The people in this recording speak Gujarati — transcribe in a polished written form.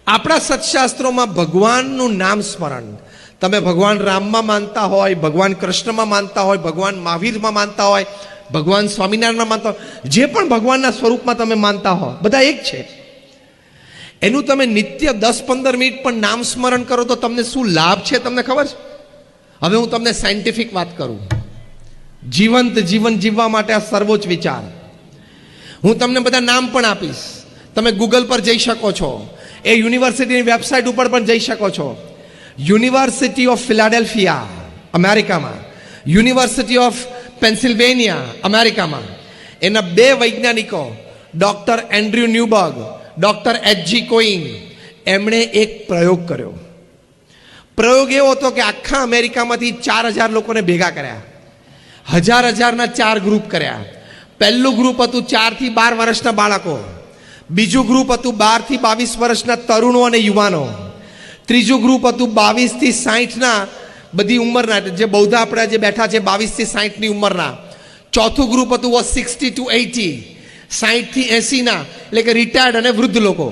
આપણા સત્શાસ્ત્રોમાં ભગવાનનું નામ સ્મરણ, તમે ભગવાન રામમાં માનતા હોય, ભગવાન કૃષ્ણમાં માનતા હોય, ભગવાન મહાવીરમાં માનતા હોય, ભગવાન સ્વામિનારાયણમાં માનતા હોય, જે પણ ભગવાનના સ્વરૂપમાં તમે માનતા હો, બધા એક છે. એનું તમે નિત્ય 10-15 મિનિટ પણ નામ સ્મરણ કરો તો તમને શું લાભ છે તમને ખબર છે? હવે હું તમને સાયન્ટિફિક વાત કરું. જીવંત જીવન જીવવા માટે આ સર્વોચ્ચ વિચાર. હું તમને બધા નામ પણ આપીશ, તમે ગૂગલ પર જઈ શકો છો, એ યુનિવર્સિટીની વેબસાઇટ ઉપર પણ જઈ શકો છો. યુનિવર્સિટી ઓફ ફિલાડેલ્ફિયા અમેરિકામાં, યુનિવર્સિટી ઓફ પેન્સિલ્વેનિયા અમેરિકામાં, એના 2 વૈજ્ઞાનિકો doctor Andrew Newberg, doctor H.G. Coin, એમણે એક પ્રયોગ કર્યો. પ્રયોગ એવો હતો કે આખા અમેરિકામાંથી 4000 લોકોને ભેગા કર્યા, હજારના 4 ગ્રુપ કર્યા. પહેલું ગ્રુપ હતું 4 થી 12 વર્ષના બાળકો, બીજું ગ્રુપ હતું 12 થી 22 વર્ષના તરુણો અને યુવાનો, ત્રીજું ગ્રુપ હતું 22 થી 60ના બધી ઉંમરના, જે બૌદ્ધ આપણે જે બેઠા છે 22 થી 60ની ઉંમરના. ચોથું ગ્રુપ હતું 60 to 80, 60 થી 80ના, એટલે કે રિટાયર્ડ અને વૃદ્ધ લોકો.